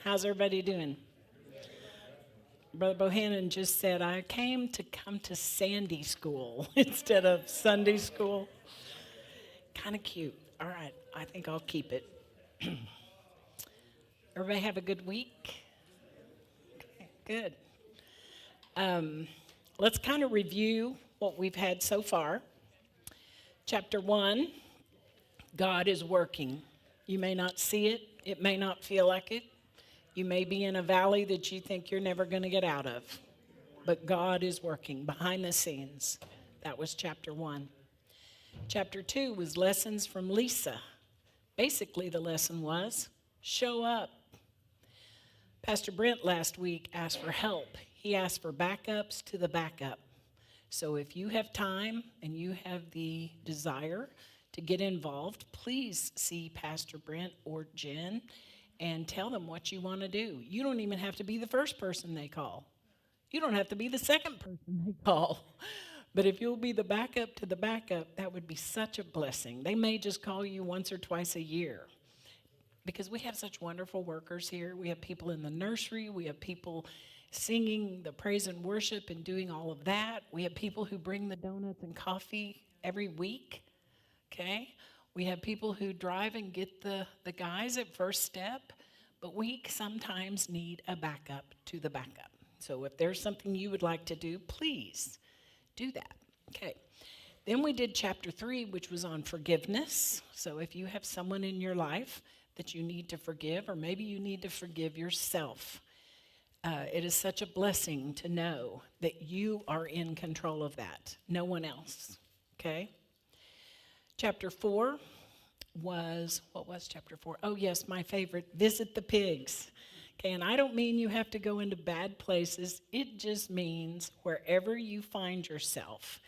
How's everybody doing? Brother Bohannon just said, I came to come to Sandy school instead of Sunday school. Kind of cute. All right, I think I'll keep it. Everybody have a good week? Okay, good. Let's kind of review what we've had so far. Chapter 1, God is working. You may not see it. It may not feel like it. You may be in a valley that you think you're never going to get out of. But God is working behind the scenes. That was chapter 1. Chapter 2 was lessons from Lisa. Basically, the lesson was, show up. Pastor Brent last week asked for help. He asked for backups to the backup. So if you have time and you have the desire to get involved, please see Pastor Brent or Jen and tell them what you want to do. You don't even have to be the first person they call. You don't have to be the second person they call. But if you'll be the backup to the backup, that would be such a blessing. They may just call you once or twice a year because we have such wonderful workers here. We have people in the nursery. We have people singing the praise and worship and doing all of that. We have people who bring the donuts and coffee every week, okay? We have people who drive and get the guys at First Step, but we sometimes need a backup to the backup. So if there's something you would like to do, please do that. Okay. Then we did chapter 3, which was on forgiveness. So if you have someone in your life that you need to forgive, or maybe you need to forgive yourself, it is such a blessing to know that you are in control of that, no one else. Okay? Chapter 4 was, what was chapter 4? Oh, yes, my favorite, visit the pigs. Okay, and I don't mean you have to go into bad places. It just means wherever you find yourself,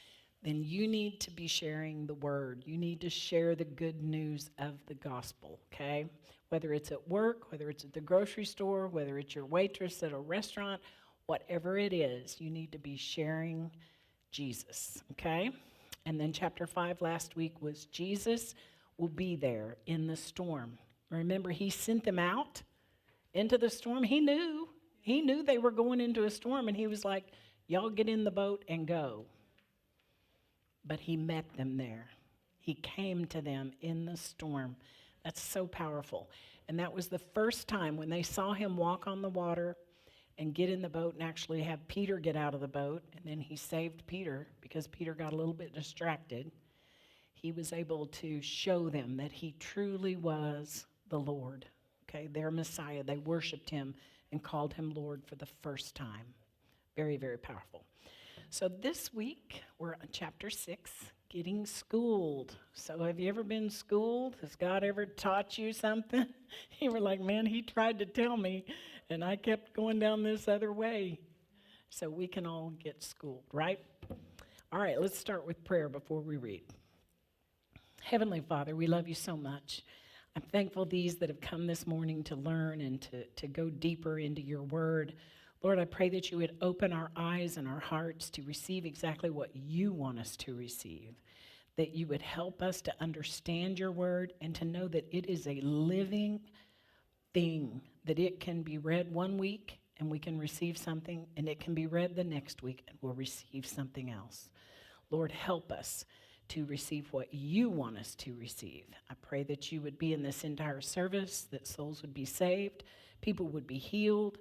then you need to be sharing the word. You need to share the good news of the gospel, okay? Whether it's at work, whether it's at the grocery store, whether it's your waitress at a restaurant, whatever it is, you need to be sharing Jesus, okay? And then chapter 5 last week was Jesus will be there in the storm. Remember, he sent them out into the storm. He knew they were going into a storm, and he was like, y'all get in the boat and go. But he met them there. He came to them in the storm. That's so powerful. And that was the first time when they saw him walk on the water and get in the boat and actually have Peter get out of the boat. And then he saved Peter because Peter got a little bit distracted. He was able to show them that he truly was the Lord. Okay, their Messiah. They worshiped him and called him Lord for the first time. Very, very powerful. So this week, we're on chapter 6, getting schooled. So have you ever been schooled? Has God ever taught you something? You were like, man, he tried to tell me, and I kept going down this other way. So we can all get schooled, right? All right, let's start with prayer before we read. Heavenly Father, we love you so much. I'm thankful these that have come this morning to learn and to go deeper into your word. Lord, I pray that you would open our eyes and our hearts to receive exactly what you want us to receive, that you would help us to understand your word and to know that it is a living thing, that it can be read one week and we can receive something, and it can be read the next week and we'll receive something else. Lord, help us to receive what you want us to receive. I pray that you would be in this entire service, that souls would be saved, people would be healed,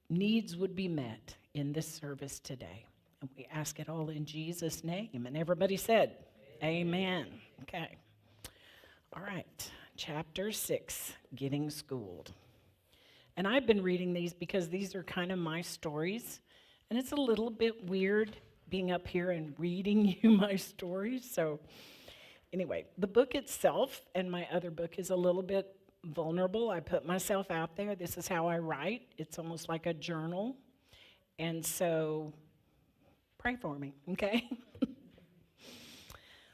needs would be met in this service today. And we ask it all in Jesus' name. And everybody said, amen. Okay. All right. Chapter 6, getting schooled. And I've been reading these because these are kind of my stories. And it's a little bit weird being up here and reading you my stories. So anyway, the book itself and my other book is a little bit vulnerable. I put myself out there. This is how I write. It's almost like a journal. And so pray for me, okay?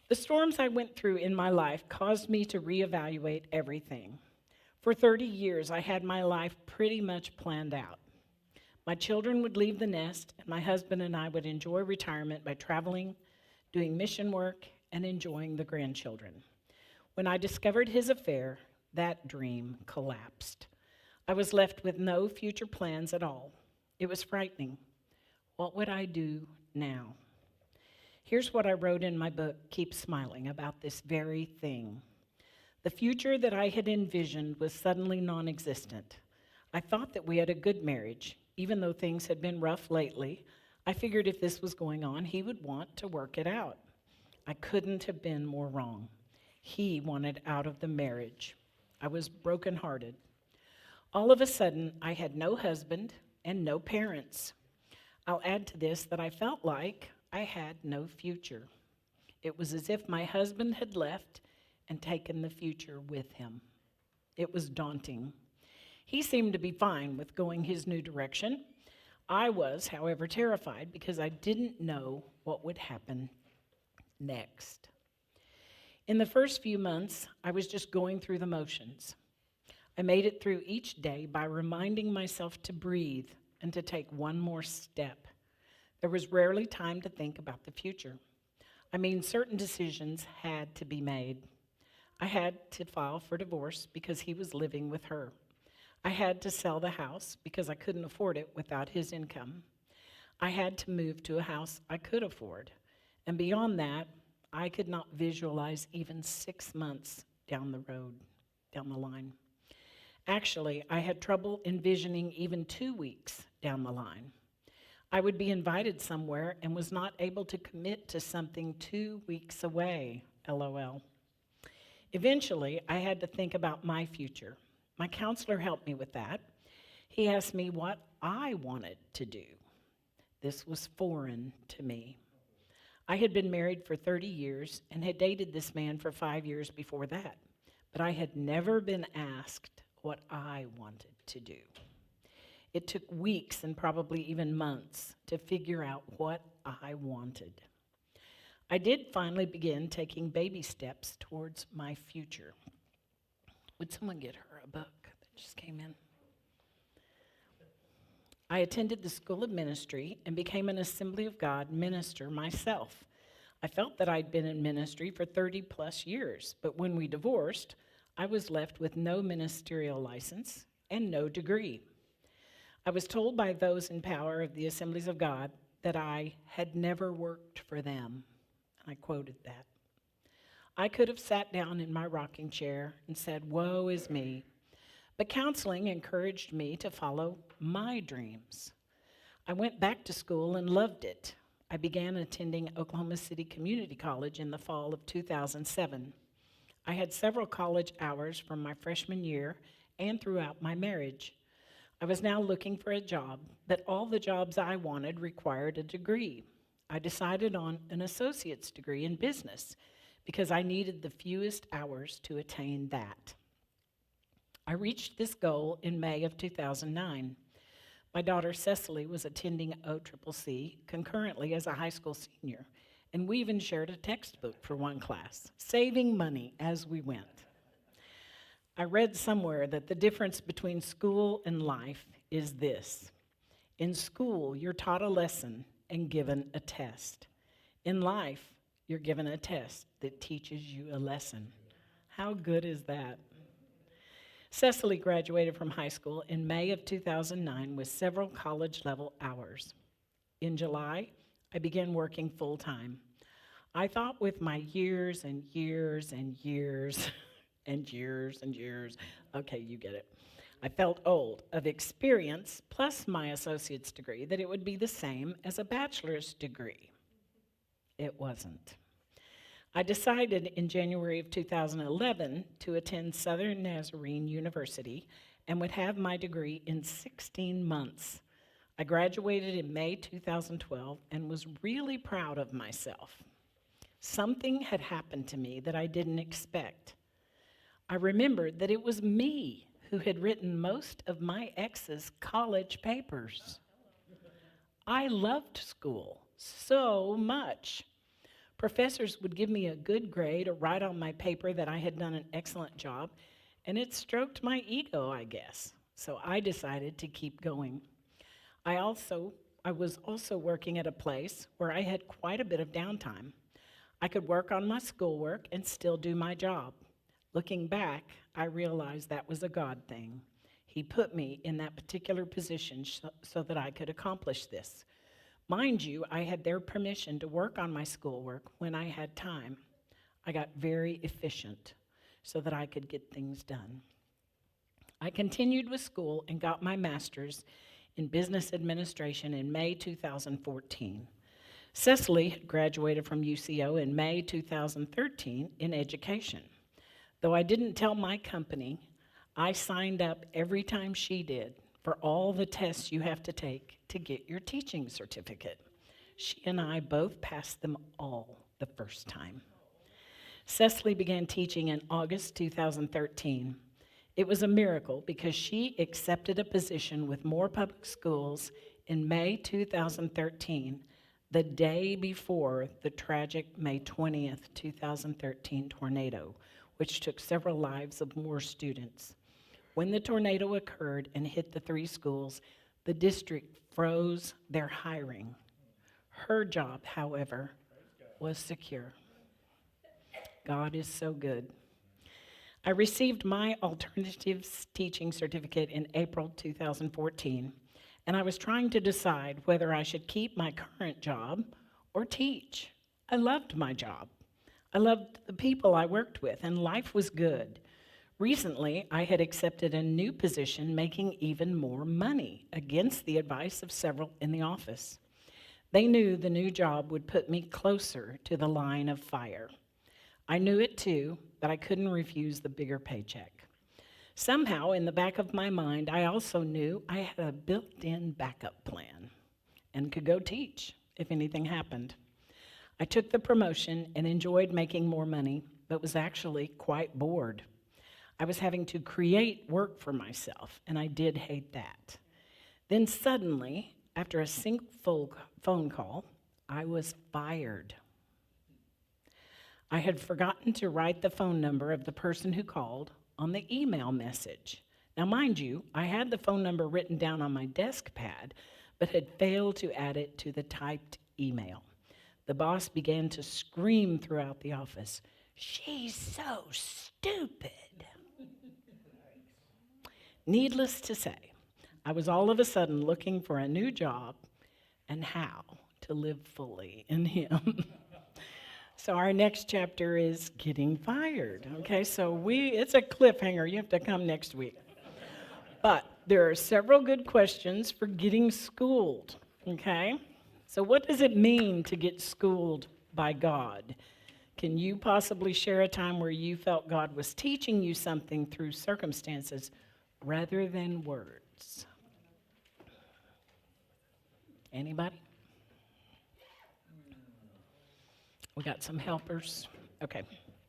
The storms I went through in my life caused me to reevaluate everything. For 30 years, I had my life pretty much planned out. My children would leave the nest, and my husband and I would enjoy retirement by traveling, doing mission work, and enjoying the grandchildren. When I discovered his affair, that dream collapsed. I was left with no future plans at all. It was frightening. What would I do now? Here's what I wrote in my book, Keep Smiling, about this very thing. The future that I had envisioned was suddenly non-existent. I thought that we had a good marriage. Even though things had been rough lately, I figured if this was going on, he would want to work it out. I couldn't have been more wrong. He wanted out of the marriage. I was brokenhearted. All of a sudden, I had no husband and no parents. I'll add to this that I felt like I had no future. It was as if my husband had left and taken the future with him. It was daunting. He seemed to be fine with going his new direction. I was, however, terrified because I didn't know what would happen next. In the first few months, I was just going through the motions. I made it through each day by reminding myself to breathe and to take one more step. There was rarely time to think about the future. Certain decisions had to be made. I had to file for divorce because he was living with her. I had to sell the house because I couldn't afford it without his income. I had to move to a house I could afford. And beyond that, I could not visualize even 6 months down the line. Actually, I had trouble envisioning even 2 weeks down the line. I would be invited somewhere and was not able to commit to something 2 weeks away, LOL. Eventually, I had to think about my future. My counselor helped me with that. He asked me what I wanted to do. This was foreign to me. I had been married for 30 years and had dated this man for 5 years before that, but I had never been asked what I wanted to do. It took weeks and probably even months to figure out what I wanted. I did finally begin taking baby steps towards my future. Would someone get her a book that just came in? I attended the School of Ministry and became an Assembly of God minister myself. I felt that I'd been in ministry for 30 plus years, but when we divorced, I was left with no ministerial license and no degree. I was told by those in power of the Assemblies of God that I had never worked for them. I quoted that. I could have sat down in my rocking chair and said, "Woe is me." But counseling encouraged me to follow my dreams. I went back to school and loved it. I began attending Oklahoma City Community College in the fall of 2007. I had several college hours from my freshman year and throughout my marriage. I was now looking for a job, but all the jobs I wanted required a degree. I decided on an associate's degree in business because I needed the fewest hours to attain that. I reached this goal in May of 2009. My daughter Cecily was attending OCCC concurrently as a high school senior, and we even shared a textbook for one class, saving money as we went. I read somewhere that the difference between school and life is this. In school, you're taught a lesson and given a test. In life, you're given a test that teaches you a lesson. How good is that? Cecily graduated from high school in May of 2009 with several college-level hours. In July, I began working full-time. I thought with my years and years and years and years and years, okay, you get it. I felt old, of experience plus my associate's degree, that it would be the same as a bachelor's degree. It wasn't. I decided in January of 2011 to attend Southern Nazarene University and would have my degree in 16 months. I graduated in May 2012 and was really proud of myself. Something had happened to me that I didn't expect. I remembered that it was me who had written most of my ex's college papers. I loved school so much. Professors would give me a good grade or write on my paper that I had done an excellent job, and it stroked my ego, I guess. So I decided to keep going. I was also working at a place where I had quite a bit of downtime. I could work on my schoolwork and still do my job. Looking back, I realized that was a God thing. He put me in that particular position so that I could accomplish this. Mind you, I had their permission to work on my schoolwork when I had time. I got very efficient so that I could get things done. I continued with school and got my master's in business administration in May 2014. Cecily had graduated from UCO in May 2013 in education. Though I didn't tell my company, I signed up every time she did for all the tests you have to take to get your teaching certificate. She and I both passed them all the first time. Cecily began teaching in August 2013. It was a miracle because she accepted a position with Moore Public Schools in May 2013, the day before the tragic May 20th, 2013 tornado, which took several lives of Moore students. When the tornado occurred and hit the 3 schools, the district froze their hiring. Her job, however, was secure. God is so good. I received my alternatives teaching certificate in April 2014, and I was trying to decide whether I should keep my current job or teach. I loved my job. I loved the people I worked with, and life was good. Recently, I had accepted a new position making even more money against the advice of several in the office. They knew the new job would put me closer to the line of fire. I knew it too, but I couldn't refuse the bigger paycheck. Somehow, in the back of my mind, I also knew I had a built-in backup plan and could go teach if anything happened. I took the promotion and enjoyed making more money, but was actually quite bored. I was having to create work for myself, and I did hate that. Then suddenly, after a single phone call, I was fired. I had forgotten to write the phone number of the person who called on the email message. Now, mind you, I had the phone number written down on my desk pad, but had failed to add it to the typed email. The boss began to scream throughout the office, "She's so stupid." Needless to say, I was all of a sudden looking for a new job and how to live fully in Him. So our next chapter is getting fired. Okay, so it's a cliffhanger. You have to come next week. But there are several good questions for getting schooled. Okay, so what does it mean to get schooled by God? Can you possibly share a time where you felt God was teaching you something through circumstances rather than words? Anybody? We got some helpers. Okay.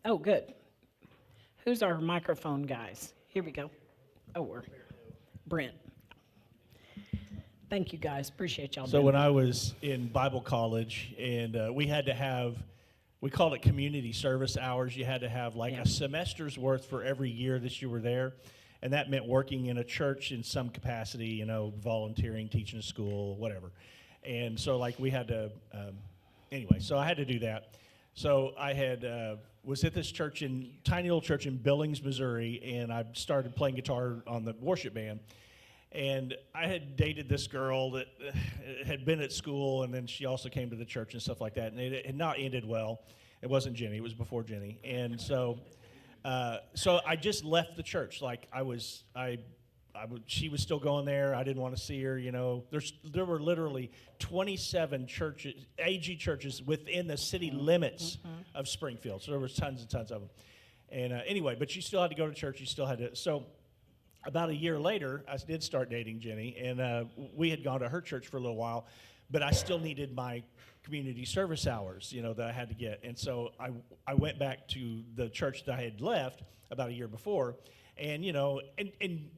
Oh, good. Who's our microphone guys? Here we go. Oh, we're Brent. Thank you, guys. Appreciate y'all. So when I was in Bible college, and we had to have, we called it community service hours. You had to have like a semester's worth for every year that you were there. And that meant working in a church in some capacity, you know, volunteering, teaching a school, whatever. And so like we had to, anyway, so I had to do that. So I had was at this church tiny little church in Billings, Missouri, and I started playing guitar on the worship band. And I had dated this girl that had been at school, and then she also came to the church and stuff like that. And it had not ended well. It wasn't Jenny; it was before Jenny. And so, so I just left the church. Like she was still going there. I didn't want to see her. You know, there were literally 27 churches, AG churches within the city limits of Springfield. So there was tons and tons of them. And anyway, but she still had to go to church. She still had to. So about a year later, I did start dating Jenny, and we had gone to her church for a little while, but I still needed my community service hours, you know, that I had to get. And so I went back to the church that I had left about a year before, and, you know, and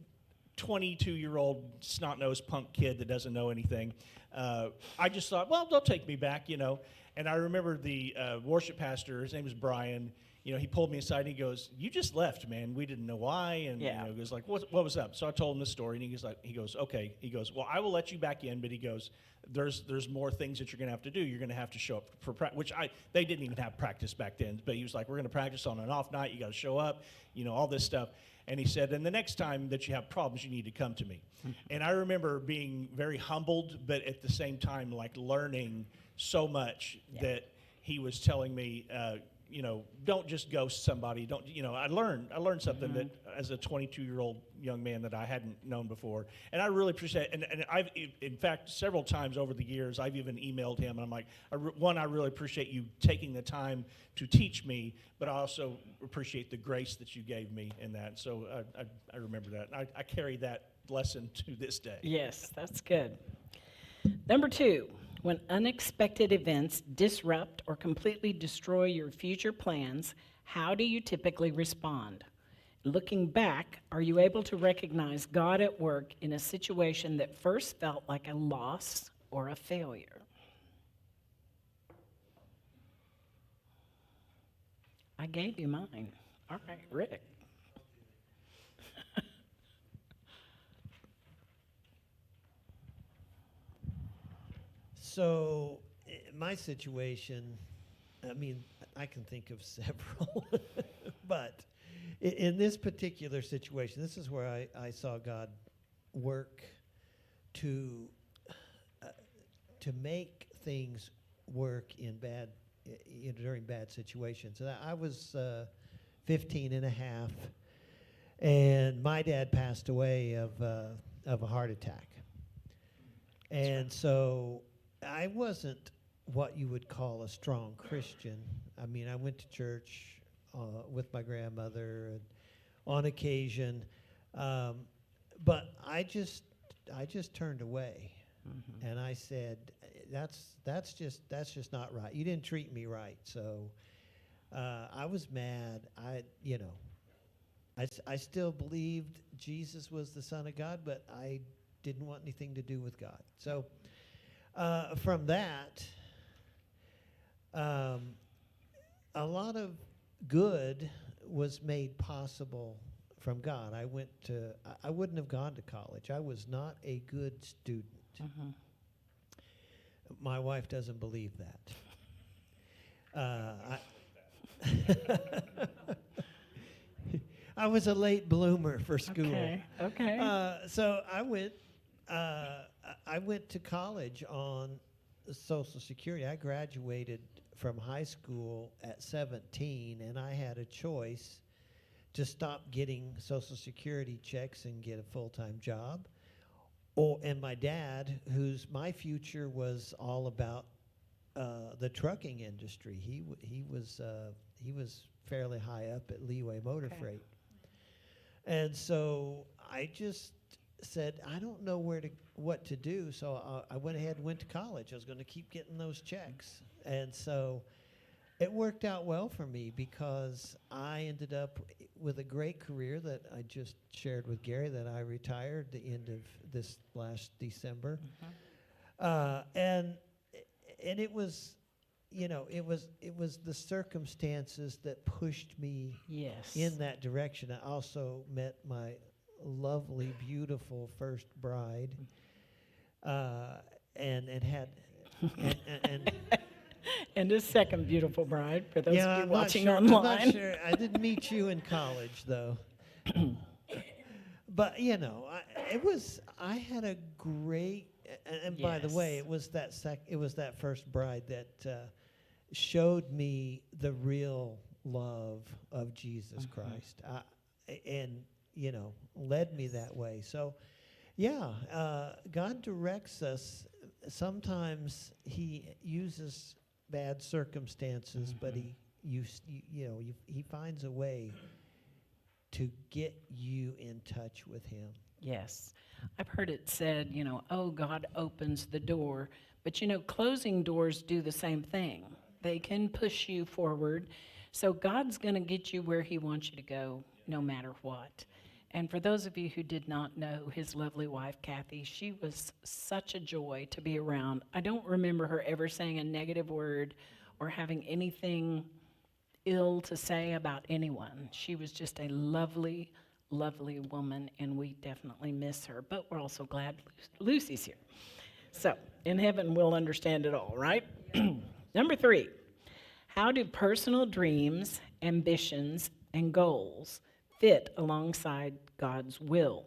22-year-old snot-nosed punk kid that doesn't know anything, I just thought, well, they'll take me back, you know. And I remember the worship pastor, his name was Brian. he pulled me aside and he goes, "You just left, man. We didn't know why." And Yeah. he goes like, "What was up?" So I told him the story, and he goes, "Okay." He goes, "Well, I will let you back in," but he goes, "There's more things that you're going to have to do. You're going to have to show up for practice," which they didn't even have practice back then. But he was like, "We're going to practice on an off night. You got to show up, all this stuff." And he said, "And the next time that you have problems, you need to come to me." And I remember being very humbled, but at the same time, like learning so much that he was telling me, don't just ghost somebody. Don't, I learned something that as a 22-year-old young man that I hadn't known before. And I really appreciate it. And I've, in fact, several times over the years, I've even emailed him, and I'm like, I really appreciate you taking the time to teach me, but I also appreciate the grace that you gave me in that. So I remember that. I carry that lesson to this day. Yes, that's good. Number 2, when unexpected events disrupt or completely destroy your future plans, how do you typically respond? Looking back, are you able to recognize God at work in a situation that first felt like a loss or a failure? I gave you mine. All right, Rick. So, my situation, I mean, I can think of several, but in this particular situation, this is where I saw God work to make things work during bad situations. And I was 15 and a half, and my dad passed away of a heart attack. And so I wasn't what you would call a strong Christian. I mean, I went to church with my grandmother and on occasion, but I just turned away, and I said, "That's just not right. You didn't treat me right." So I was mad. I still believed Jesus was the Son of God, but I didn't want anything to do with God. So. From that, a lot of good was made possible from God. I wouldn't have gone to college. I was not a good student. My wife doesn't believe that. I was a late bloomer for school. Okay. So I went to college on Social Security. I graduated from high school at 17, and I had a choice to stop getting Social Security checks and get a full-time job. And my dad, my future was all about the trucking industry. He was fairly high up at Leeway Motor Freight, and so I just said, I don't know what to do, so I went ahead and went to college. I was going to keep getting those checks, and so it worked out well for me because I ended up with a great career that I just shared with Gary, that I retired the end of this last December, and it was, it was the circumstances that pushed me in that direction. I also met my lovely, beautiful first bride, and had and a second beautiful bride for those of you I'm watching not online. I'm not sure. I didn't meet you in college though. But I had a great, and by the way, it was that first bride that showed me the real love of Jesus Christ, and led me that way. So, God directs us. Sometimes He uses bad circumstances, but He finds a way to get you in touch with Him. Yes. I've heard it said, God opens the door, but closing doors do the same thing. They can push you forward. So God's going to get you where He wants you to go, no matter what. And for those of you who did not know his lovely wife, Kathy, she was such a joy to be around. I don't remember her ever saying a negative word or having anything ill to say about anyone. She was just a lovely, lovely woman, and we definitely miss her. But we're also glad Lucy's here. So in heaven, we'll understand it all, right? Number 3, how do personal dreams, ambitions, and goals fit alongside God's will?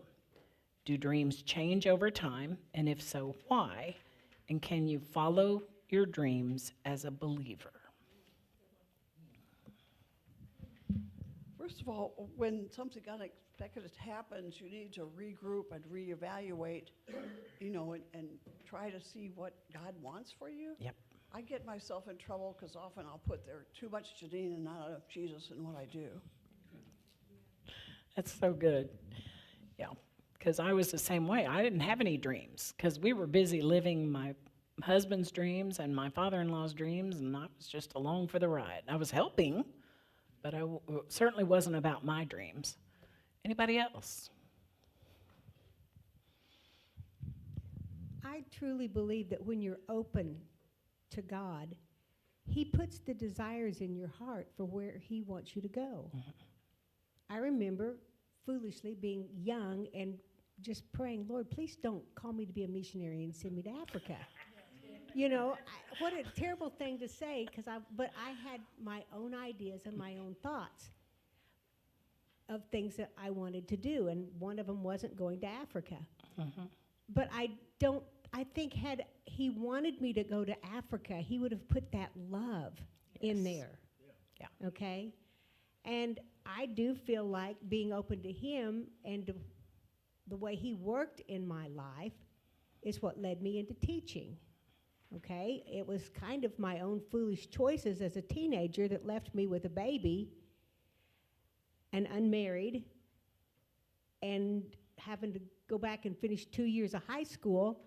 Do dreams change over time? And if so, why? And can you follow your dreams as a believer? First of all, when something unexpected happens, you need to regroup and reevaluate, and try to see what God wants for you. Yep. I get myself in trouble because often I'll put there too much Janine and not enough Jesus in what I do. That's so good. Yeah, because I was the same way. I didn't have any dreams because we were busy living my husband's dreams and my father-in-law's dreams, and I was just along for the ride. I was helping, but certainly wasn't about my dreams. Anybody else? I truly believe that when you're open to God, He puts the desires in your heart for where He wants you to go. I remember foolishly being young and just praying, Lord, please don't call me to be a missionary and send me to Africa. What a terrible thing to say, but I had my own ideas and my own thoughts of things that I wanted to do, and one of them wasn't going to Africa. But I think had He wanted me to go to Africa, He would have put that love in there. Yeah. Okay? And I do feel like being open to Him and to the way He worked in my life is what led me into teaching. Okay? It was kind of my own foolish choices as a teenager that left me with a baby and unmarried and having to go back and finish 2 years of high school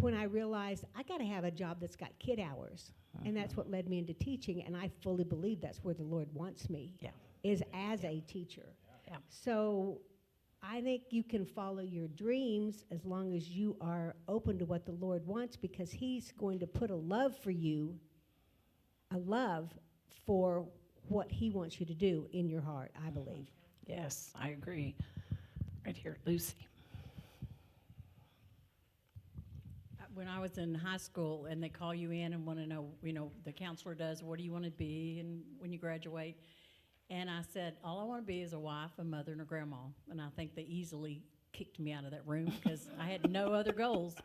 when I realized I got to have a job that's got kid hours. And that's what led me into teaching, and I fully believe that's where the Lord wants me, is as a teacher. Yeah. So I think you can follow your dreams as long as you are open to what the Lord wants, because He's going to put a love for you, a love for what He wants you to do in your heart, I believe. Yes, I agree. Right here, Lucy. When I was in high school and they call you in and want to know, the counselor does, what do you want to be and when you graduate? And I said, all I want to be is a wife, a mother, and a grandma. And I think they easily kicked me out of that room because I had no other goals.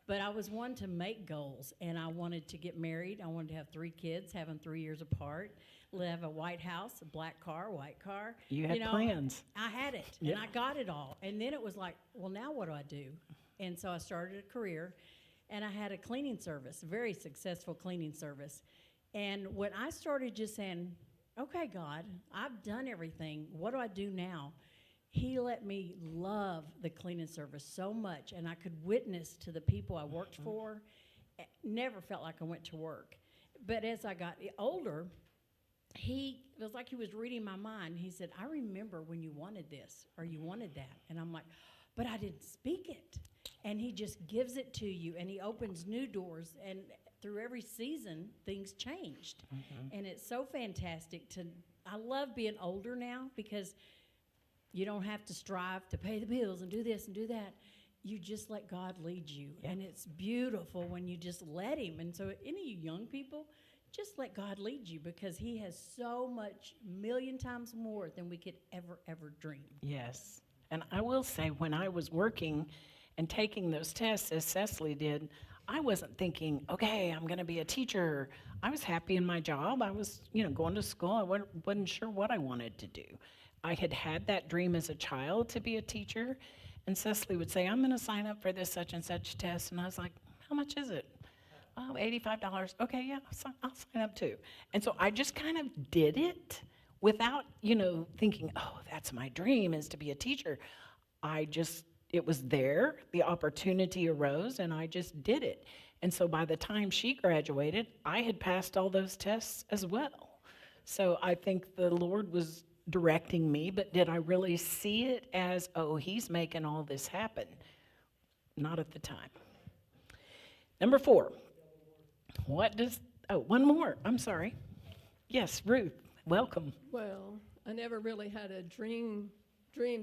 But I was one to make goals, and I wanted to get married. I wanted to have 3 kids, have them 3 years apart, live a white house, a black car, white car. You had plans. I had it, and I got it all. And then it was like, well, now what do I do? And so I started a career. And I had a cleaning service, a very successful cleaning service. And when I started just saying, okay, God, I've done everything. What do I do now? He let me love the cleaning service so much, and I could witness to the people I worked for. Never felt like I went to work. But as I got older, it was like He was reading my mind. He said, I remember when you wanted this or you wanted that. And I'm like, but I didn't speak it. And He just gives it to you, and He opens new doors, and through every season, things changed. And it's so fantastic I love being older now because you don't have to strive to pay the bills and do this and do that. You just let God lead you, and it's beautiful when you just let Him. And so any of you young people, just let God lead you, because He has so much, million times more than we could ever dream. Yes. And I will say, when I was working and taking those tests, as Cecily did, I wasn't thinking, okay, I'm going to be a teacher. I was happy in my job. I was, going to school. I wasn't sure what I wanted to do. I had that dream as a child to be a teacher, and Cecily would say, I'm going to sign up for this such and such test. And I was like, how much is it? Oh, $85. Okay, yeah, I'll sign up too. And so I just kind of did it without, thinking, oh, that's my dream, is to be a teacher. It was there, the opportunity arose, and I just did it. And so by the time she graduated, I had passed all those tests as well. So I think the Lord was directing me, but did I really see it as, oh, He's making all this happen? Not at the time. Number 4, one more, I'm sorry. Yes, Ruth, welcome. Well, I never really had a dreams.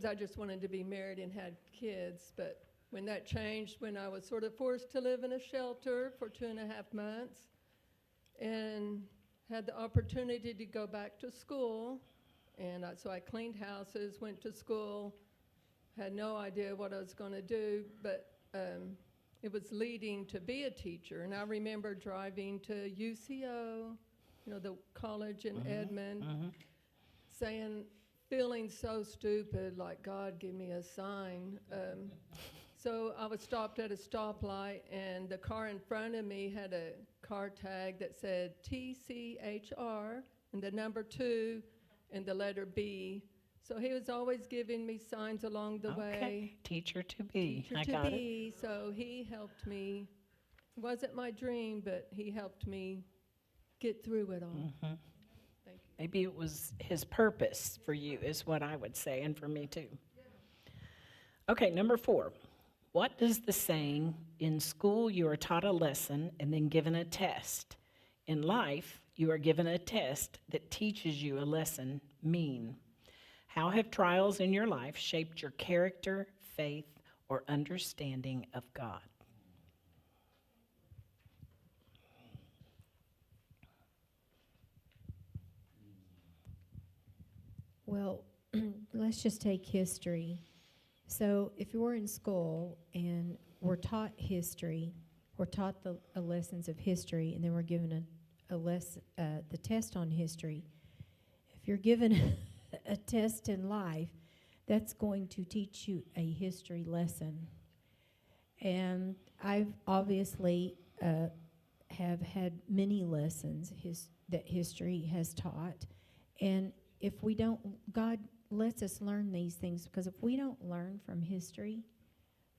I just wanted to be married and had kids. But when that changed, when I was sort of forced to live in a shelter for 2.5 months and had the opportunity to go back to school, and so I cleaned houses, went to school, had no idea what I was going to do, but it was leading to be a teacher. And I remember driving to UCO, the college in Edmond, feeling so stupid, like, God, give me a sign. So I was stopped at a stoplight, and the car in front of me had a car tag that said TCHR, and the number 2, and the letter B. So he was always giving me signs along the way. Okay, teacher to be. Teacher I to got it. be. So he helped me. It wasn't my dream, but he helped me get through it all. Thank you. Maybe it was his purpose for you, is what I would say, and for me too. Okay, number 4. What does the saying, in school you are taught a lesson and then given a test? In life, you are given a test that teaches you a lesson, mean? How have trials in your life shaped your character, faith, or understanding of God? Well, let's just take history. So if you're in school and we're taught history, we're taught the lessons of history, and then we're given the test on history. If you're given a test in life, that's going to teach you a history lesson. And I've obviously have had many lessons that history has taught. And if we don't, God lets us learn these things, because if we don't learn from history,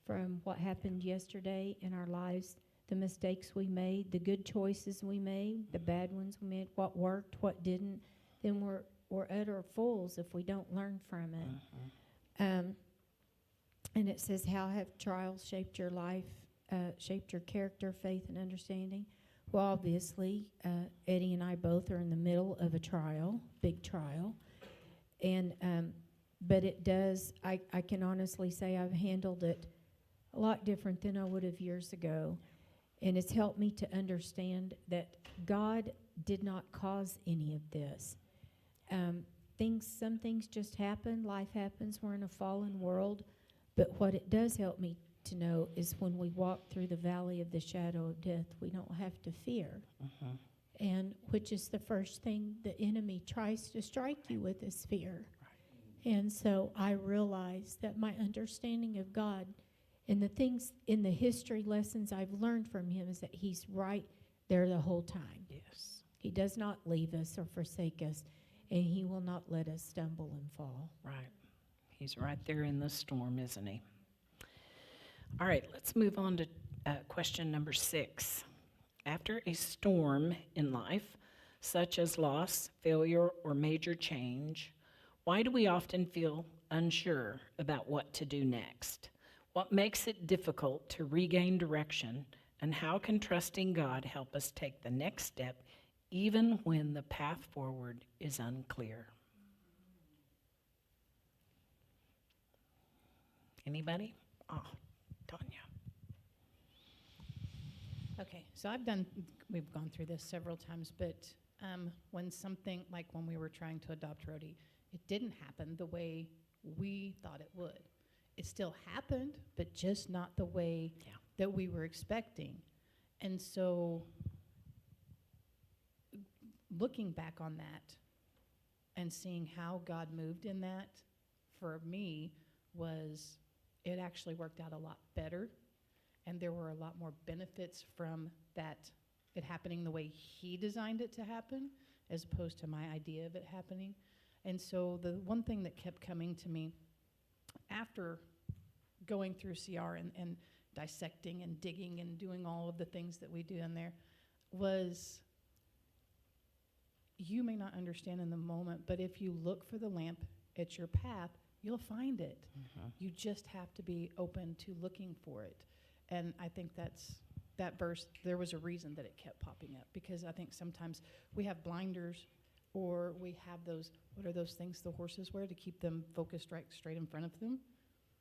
from what happened yesterday in our lives, the mistakes we made, the good choices we made, the bad ones we made, what worked, what didn't, then we're utter fools if we don't learn from it. And it says, how have trials shaped your life, shaped your character, faith, and understanding? Well, obviously, Eddie and I both are in the middle of a trial, big trial. And but it does, I can honestly say I've handled it a lot different than I would have years ago. And it's helped me to understand that God did not cause any of this. Some things just happen, life happens, we're in a fallen world. But what it does help me to know is when we walk through the valley of the shadow of death, we don't have to fear. And which is the first thing the enemy tries to strike you with, is fear. And so I realize that my understanding of God and the things in the history lessons I've learned from him is that he's right there the whole time. Yes. He does not leave us or forsake us, and he will not let us stumble and fall. Right. He's right there in the storm, isn't he? All right, let's move on to question number 6. After a storm in life, such as loss, failure, or major change, why do we often feel unsure about what to do next? What makes it difficult to regain direction, and how can trusting God help us take the next step even when the path forward is unclear? Anybody? Oh, Tanya. Okay, so we've gone through this several times, but when something, like when we were trying to adopt Rhodey, it didn't happen the way we thought it would. It still happened, but just not the way that we were expecting. And so looking back on that and seeing how God moved in that, for me, was it actually worked out a lot better. And there were a lot more benefits from that, it happening the way he designed it to happen, as opposed to my idea of it happening. And so the one thing that kept coming to me after going through CR and dissecting and digging and doing all of the things that we do in there was, you may not understand in the moment, but if you look for the lamp at your path, you'll find it. You just have to be open to looking for it. And I think that verse, there was a reason that it kept popping up, because I think sometimes we have blinders or we have those, what are those things the horses wear to keep them focused right straight in front of them?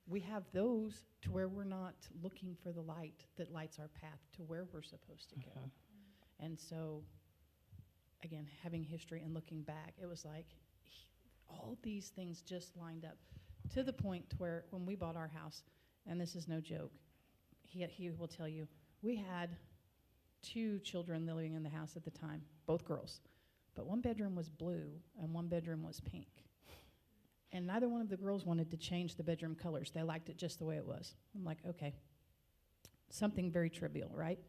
We have those to where we're not looking for the light that lights our path to where we're supposed to go. And so, again, having history and looking back, it was like all these things just lined up to the point to where when we bought our house, and this is no joke, he will tell you, we had 2 children living in the house at the time, both girls. But one bedroom was blue and one bedroom was pink. And neither one of the girls wanted to change the bedroom colors. They liked it just the way it was. I'm like, okay, something very trivial, right?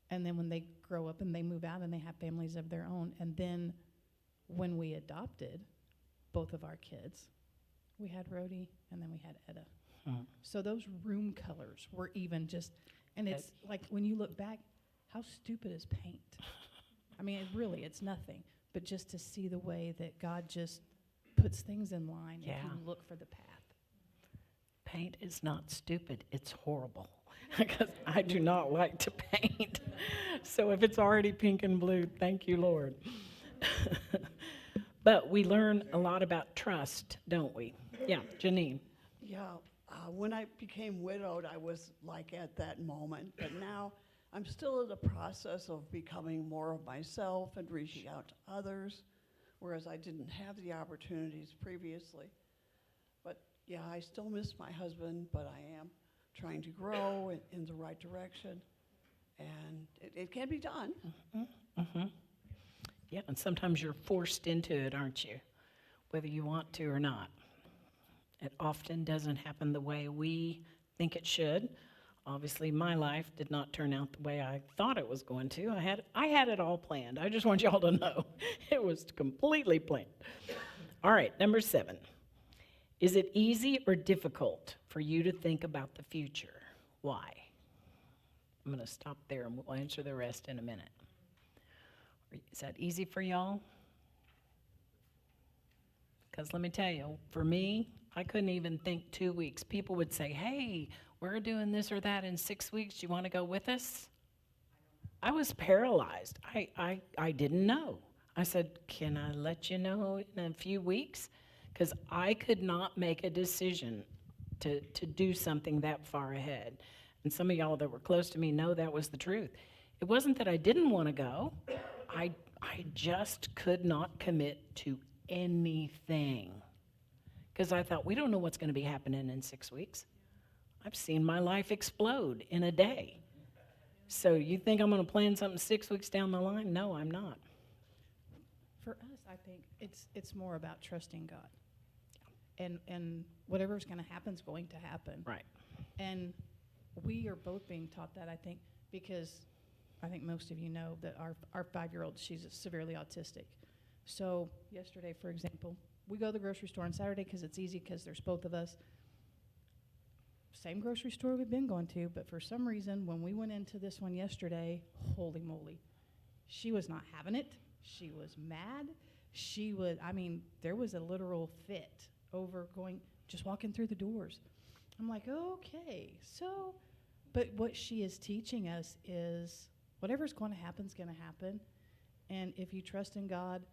And then when they grow up and they move out and they have families of their own, and then when we adopted both of our kids, we had Rhodey and then we had Etta. So those room colors were even just, and it's like when you look back, how stupid is paint? I mean, it's nothing. But just to see the way that God just puts things in line if you look for the path. Paint is not stupid, it's horrible. Because I do not like to paint. So if it's already pink and blue, thank you, Lord. But we learn a lot about trust, don't we? Yeah, Janine. Yeah, when I became widowed, I was like at that moment, but now I'm still in the process of becoming more of myself and reaching out to others, whereas I didn't have the opportunities previously. But yeah, I still miss my husband, but I am trying to grow in the right direction, and it can be done. Yeah, and sometimes you're forced into it, aren't you? Whether you want to or not. It often doesn't happen the way we think it should. Obviously, my life did not turn out the way I thought it was going to. I had it all planned. I just want y'all to know. It was completely planned. All right, number 7. Is it easy or difficult for you to think about the future? Why? I'm going to stop there and we'll answer the rest in a minute. Is that easy for y'all? Because let me tell you, for me, I couldn't even think 2 weeks. People would say, hey, we're doing this or that in 6 weeks. Do you want to go with us? I was paralyzed. I didn't know. I said, can I let you know in a few weeks? Because I could not make a decision to do something that far ahead. And some of y'all that were close to me know that was the truth. It wasn't that I didn't want to go. I just could not commit to anything. Because I thought, we don't know what's going to be happening in 6 weeks. I've seen my life explode in a day. So you think I'm going to plan something 6 weeks down the line? No, I'm not. For us, I think it's more about trusting God. And whatever's going to happen is going to happen. Right. And we are both being taught that, I think, because I think most of you know that our 5-year-old, she's severely autistic. So yesterday, for example, we go to the grocery store on Saturday because it's easy because there's both of us. Same grocery store we've been going to, but for some reason, when we went into this one yesterday, holy moly, she was not having it. She was mad. There was a literal fit over just walking through the doors. I'm like, okay, so, but what she is teaching us is whatever's going to happen is going to happen. And if you trust in God,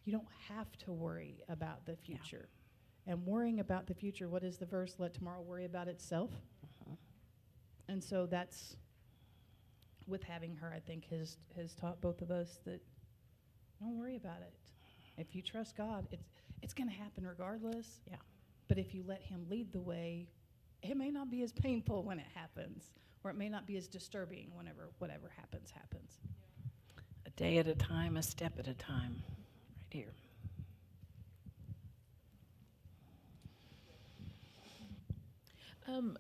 you don't have to worry about the future. Yeah. And worrying about the future, what is the verse? Let tomorrow worry about itself. And so that's, with having her, I think has taught both of us that don't worry about it. If you trust God, it's going to happen regardless. Yeah. But if you let him lead the way, it may not be as painful when it happens, or it may not be as disturbing whenever whatever happens. A day at a time, a step at a time. Right here.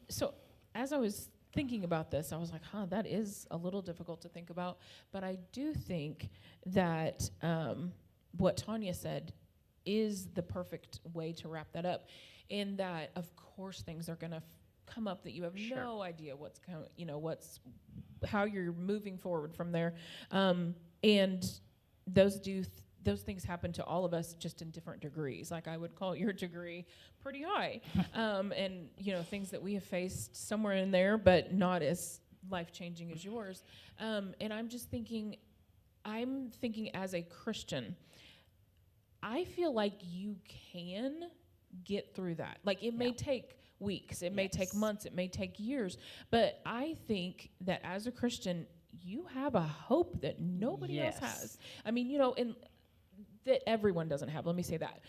So as I was thinking about this, I was like, that is a little difficult to think about. But I do think that what Tanya said is the perfect way to wrap that up, in that, of course, things are going to come up that you have no idea what's how you're moving forward from there. And those things happen to all of us, just in different degrees. Like, I would call your degree pretty high. And, things that we have faced somewhere in there, but not as life-changing as yours. And I'm thinking as a Christian, I feel like you can get through that. Like it may take weeks, it may take months, it may take years, but I think that as a Christian, you have a hope that nobody else has. I mean, and that everyone doesn't have. Let me say that.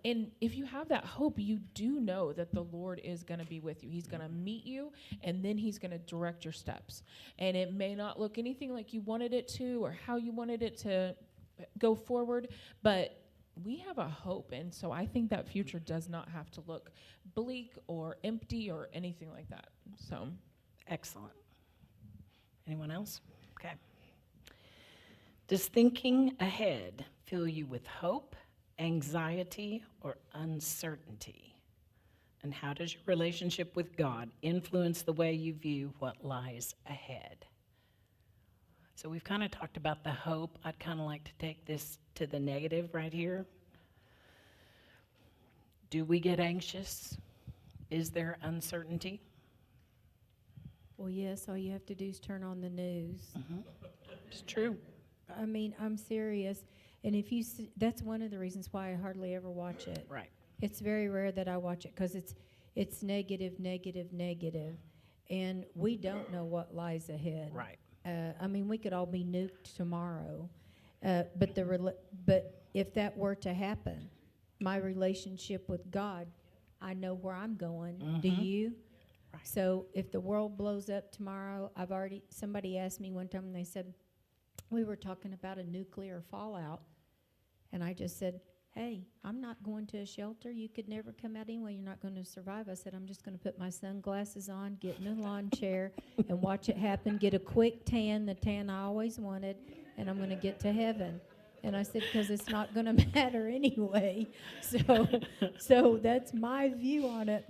And if you have that hope, you do know that the Lord is going to be with you. He's going to meet you, and then he's going to direct your steps. And it may not look anything like you wanted it to or how you wanted it to go forward, but we have a hope. And so I think that future does not have to look bleak or empty or anything like that. So Excellent. Anyone else? Okay. Does thinking ahead fill you with hope, anxiety, or uncertainty? And how does your relationship with God influence the way you view what lies ahead? So we've kind of talked about the hope. I'd kind of like to take this to the negative right here. Do we get anxious? Is there uncertainty? Well, yes, all you have to do is turn on the news. It's true. I mean, I'm serious. And if you, that's one of the reasons why I hardly ever watch it. Right. It's very rare that I watch it because it's negative, negative, negative. And we don't know what lies ahead. Right. I mean, we could all be nuked tomorrow. But if that were to happen, my relationship with God, I know where I'm going. Do you? Right. So if the world blows up tomorrow, somebody asked me one time and they said, we were talking about a nuclear fallout. And I just said, hey, I'm not going to a shelter. You could never come out anyway. You're not going to survive. I said, I'm just going to put my sunglasses on, get in a lawn chair, and watch it happen, get a quick tan, the tan I always wanted, and I'm going to get to heaven. And I said, because it's not going to matter anyway. So that's my view on it.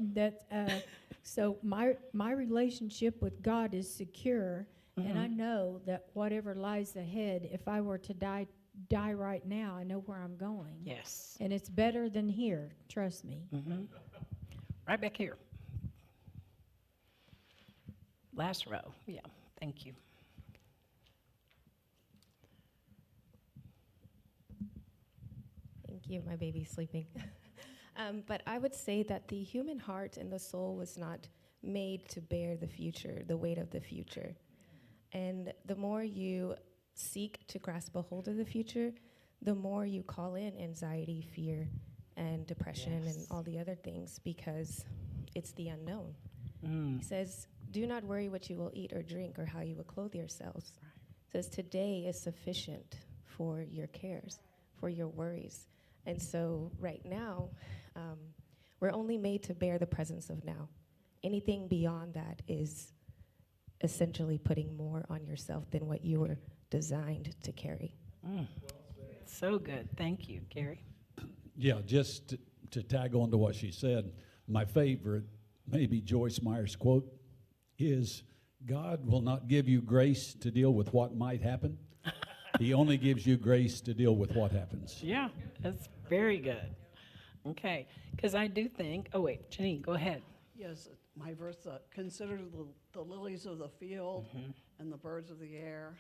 So my relationship with God is secure, and I know that whatever lies ahead, if I were to die right now, I know where I'm going. Yes. And it's better than here, trust me. Right back here. Last row. Yeah, thank you. Thank you. My baby's sleeping. But I would say that the human heart and the soul was not made to bear the future, the weight of the future. And the more you seek to grasp a hold of the future, the more you call in anxiety, fear, and depression and all the other things, because it's the unknown. He says, do not worry what you will eat or drink or how you will clothe yourselves. Says today is sufficient for your cares, for your worries. And so right now, we're only made to bear the presence of now. Anything beyond that is essentially putting more on yourself than what you were designed to carry. So good. Thank you, Gary. Yeah, just to tag on to what she said, my favorite, maybe Joyce Meyer's quote, is God will not give you grace to deal with what might happen. He only gives you grace to deal with what happens. Yeah, that's very good. Okay, because I do think, oh wait, Janine, go ahead. Yes, my verse, consider the lilies of the field and the birds of the air.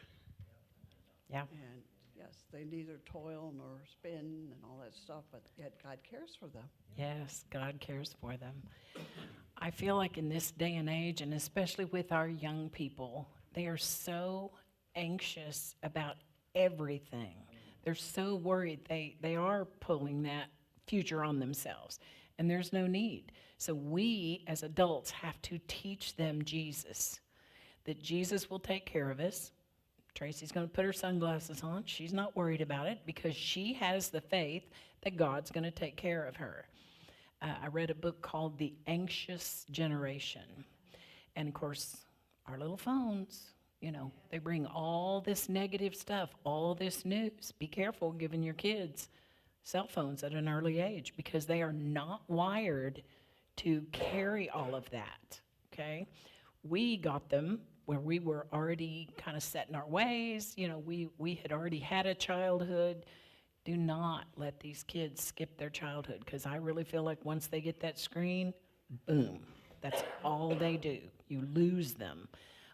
Yeah. And yes, they neither toil nor spin and all that stuff, but yet God cares for them. Yes, God cares for them. I feel like in this day and age, and especially with our young people, they are so anxious about everything. They're so worried. They are pulling that future on themselves, and there's no need. So we as adults have to teach them Jesus, that Jesus will take care of us. Tracy's going to put her sunglasses on. She's not worried about it because she has the faith that God's going to take care of her. I read a book called The Anxious Generation. And of course, our little phones, they bring all this negative stuff, all this news. Be careful giving your kids cell phones at an early age because they are not wired to carry all of that, okay? We got them where we were already kind of set in our ways. We had already had a childhood. Do not let these kids skip their childhood because I really feel like once they get that screen, boom, that's all they do. You lose them.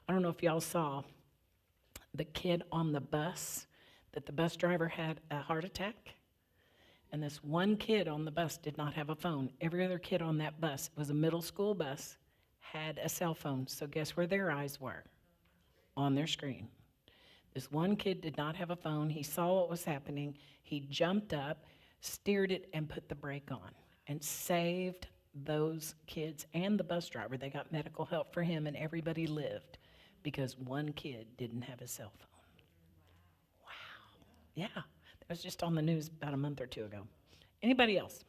I don't know if y'all saw the kid on the bus, that the bus driver had a heart attack. And this one kid on the bus did not have a phone. Every other kid on that bus, it was a middle school bus, had a cell phone. So guess where their eyes were? On their screen. This one kid did not have a phone. He saw what was happening. He jumped up, steered it, and put the brake on and saved those kids and the bus driver. They got medical help for him, and everybody lived because one kid didn't have a cell phone. Wow. Yeah, that was just on the news about a month or two ago. Anybody else?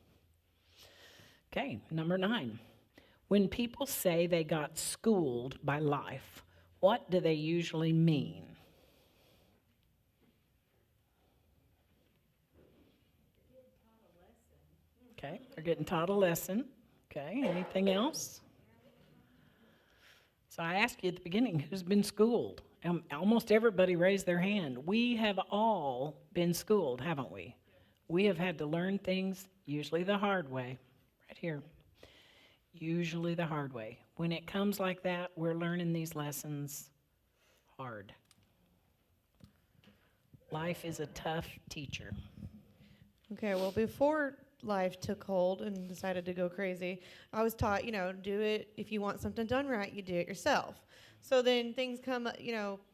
Okay, number 9. When people say they got schooled by life, what do they usually mean? Okay, they're getting taught a lesson. Okay, anything else? So I asked you at the beginning, who's been schooled? Almost everybody raised their hand. We have all been schooled, haven't we? We have had to learn things, usually the hard way, right here. Usually the hard way. When it comes like that, we're learning these lessons hard. Life is a tough teacher. Okay, well, before life took hold and decided to go crazy, I was taught, do it, if you want something done right, you do it yourself. So then things come,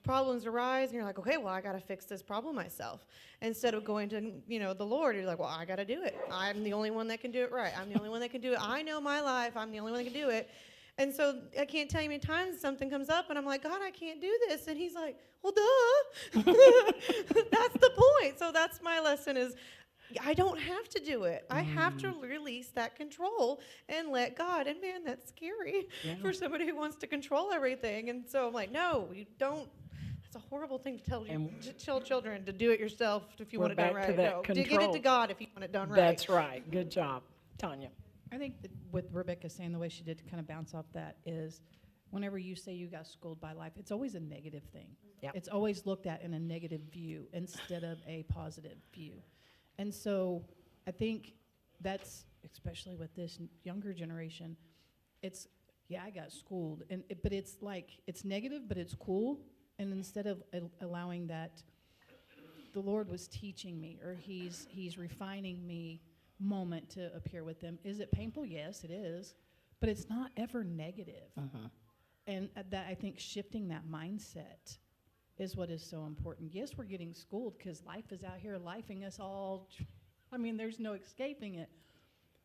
problems arise, and you're like, okay, well, I got to fix this problem myself. Instead of going to, the Lord, you're like, well, I got to do it. I'm the only one that can do it right. I'm the only one that can do it. I know my life. I'm the only one that can do it. And so I can't tell you how many times something comes up, and I'm like, God, I can't do this. And he's like, well, duh. That's the point. So that's my lesson is, I don't have to do it. I have to release that control and let God. And man, that's scary for somebody who wants to control everything. And so I'm like, no, you don't. That's a horrible thing to tell children to do it yourself if you want it done right. No, give it to God if you want it done right. That's right. Good job, Tanya. I think that with Rebecca saying the way she did to kind of bounce off that is whenever you say you got schooled by life, it's always a negative thing. Yep. It's always looked at in a negative view instead of a positive view. And so I think that's, especially with this younger generation, it's, I got schooled. But it's like, it's negative, but it's cool. And instead of allowing that, the Lord was teaching me, or he's refining me moment to appear with them. Is it painful? Yes, it is. But it's not ever negative. And that, I think, shifting that mindset is what is so important. Yes, we're getting schooled because life is out here lifing us all. I mean, there's no escaping it.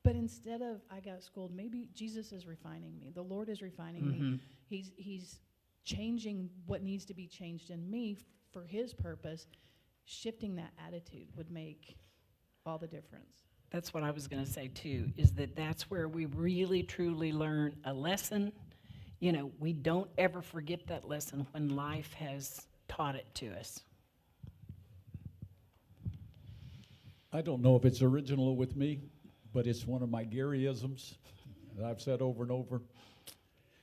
But instead of I got schooled, maybe Jesus is refining me. The Lord is refining me. He's changing what needs to be changed in me for his purpose. Shifting that attitude would make all the difference. That's what I was going to say too, is that's where we really truly learn a lesson. We don't ever forget that lesson when life has taught it to us. I don't know if it's original with me, but it's one of my Garyisms that I've said over and over.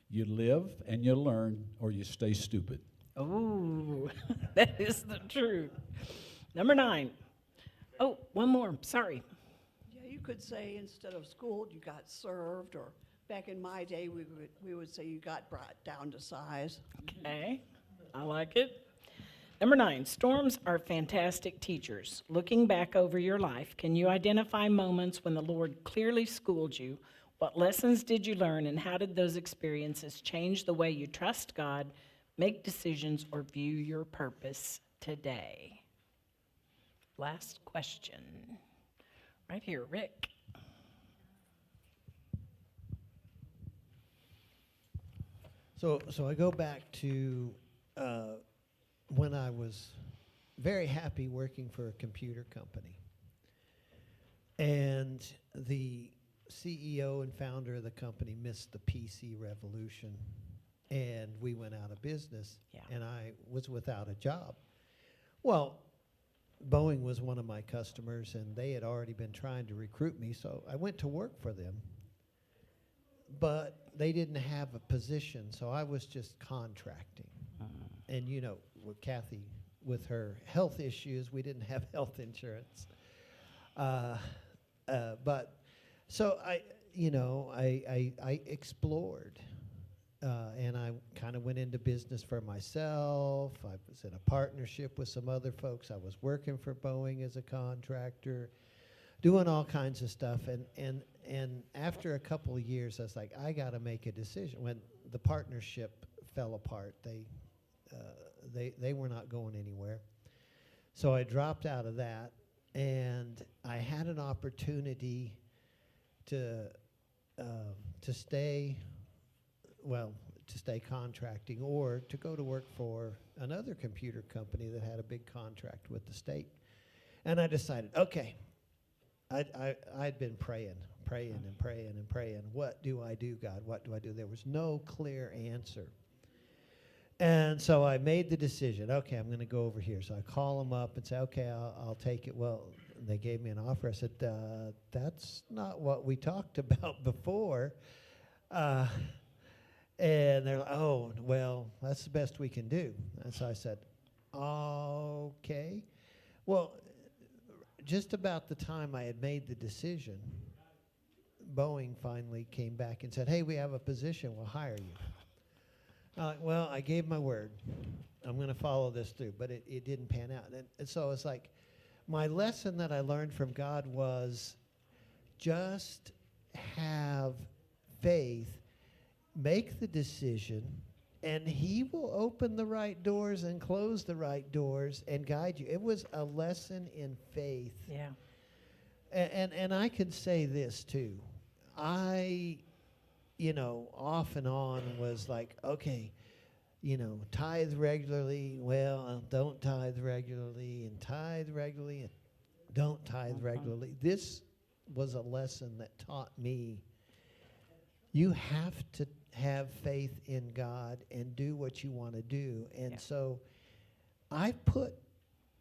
You live and you learn, or you stay stupid. Oh, that is the truth. Number 9. Oh, one more. Sorry. Yeah, you could say instead of schooled, you got served, or back in my day, we would say you got brought down to size. Okay, I like it. Number 9, storms are fantastic teachers. Looking back over your life, can you identify moments when the Lord clearly schooled you? What lessons did you learn, and how did those experiences change the way you trust God, make decisions, or view your purpose today? Last question. Right here, Rick. So I go back to when I was very happy working for a computer company. And the CEO and founder of the company missed the PC revolution, and we went out of business, and I was without a job. Well, Boeing was one of my customers, and they had already been trying to recruit me, so I went to work for them. But they didn't have a position, so I was just contracting. And with Kathy, with her health issues, we didn't have health insurance. But so I explored, and I kind of went into business for myself. I was in a partnership with some other folks. I was working for Boeing as a contractor. doing all kinds of stuff. And after a couple of years, I was like, I got to make a decision. When the partnership fell apart, they were not going anywhere. So I dropped out of that, and I had an opportunity to stay, to stay contracting or to go to work for another computer company that had a big contract with the state. And I decided, okay, I'd been praying. What do I do, God? What do I do? There was no clear answer. And so I made the decision, okay, I'm going to go over here. So I call them up and say, okay, I'll take it. Well, they gave me an offer. I said, that's not what we talked about before. And they're like, oh, well, that's the best we can do. And so I said, okay. Well, just about the time I had made the decision, Boeing finally came back and said, hey, we have a position, we'll hire you. Well, I gave my word. I'm going to follow this through, but it didn't pan out. And so it's like, my lesson that I learned from God was just have faith, make the decision, and He will open the right doors and close the right doors and guide you. It was a lesson in faith. Yeah. And I could say this too. I, off and on was like, okay, tithe regularly. Well, don't tithe regularly, and tithe regularly, and don't tithe regularly. This was a lesson that taught me you have to have faith in God and do what you want to do. And so I put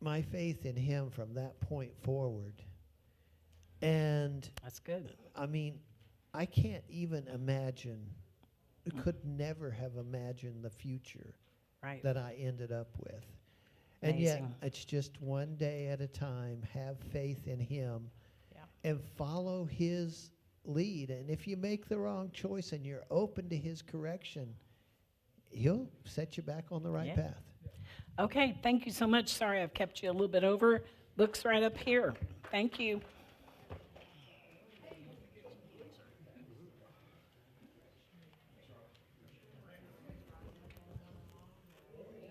my faith in Him from that point forward. And That's good. I mean, I can't even imagine, could never have imagined the future Right. that I ended up with. And yet, Amazing. it's just one day at a time, have faith in Him, and follow His lead. And if you make the wrong choice and you're open to His correction, He'll set you back on the right path. Okay, thank you so much. Sorry I've kept you a little bit over. Book's right up here. Thank you.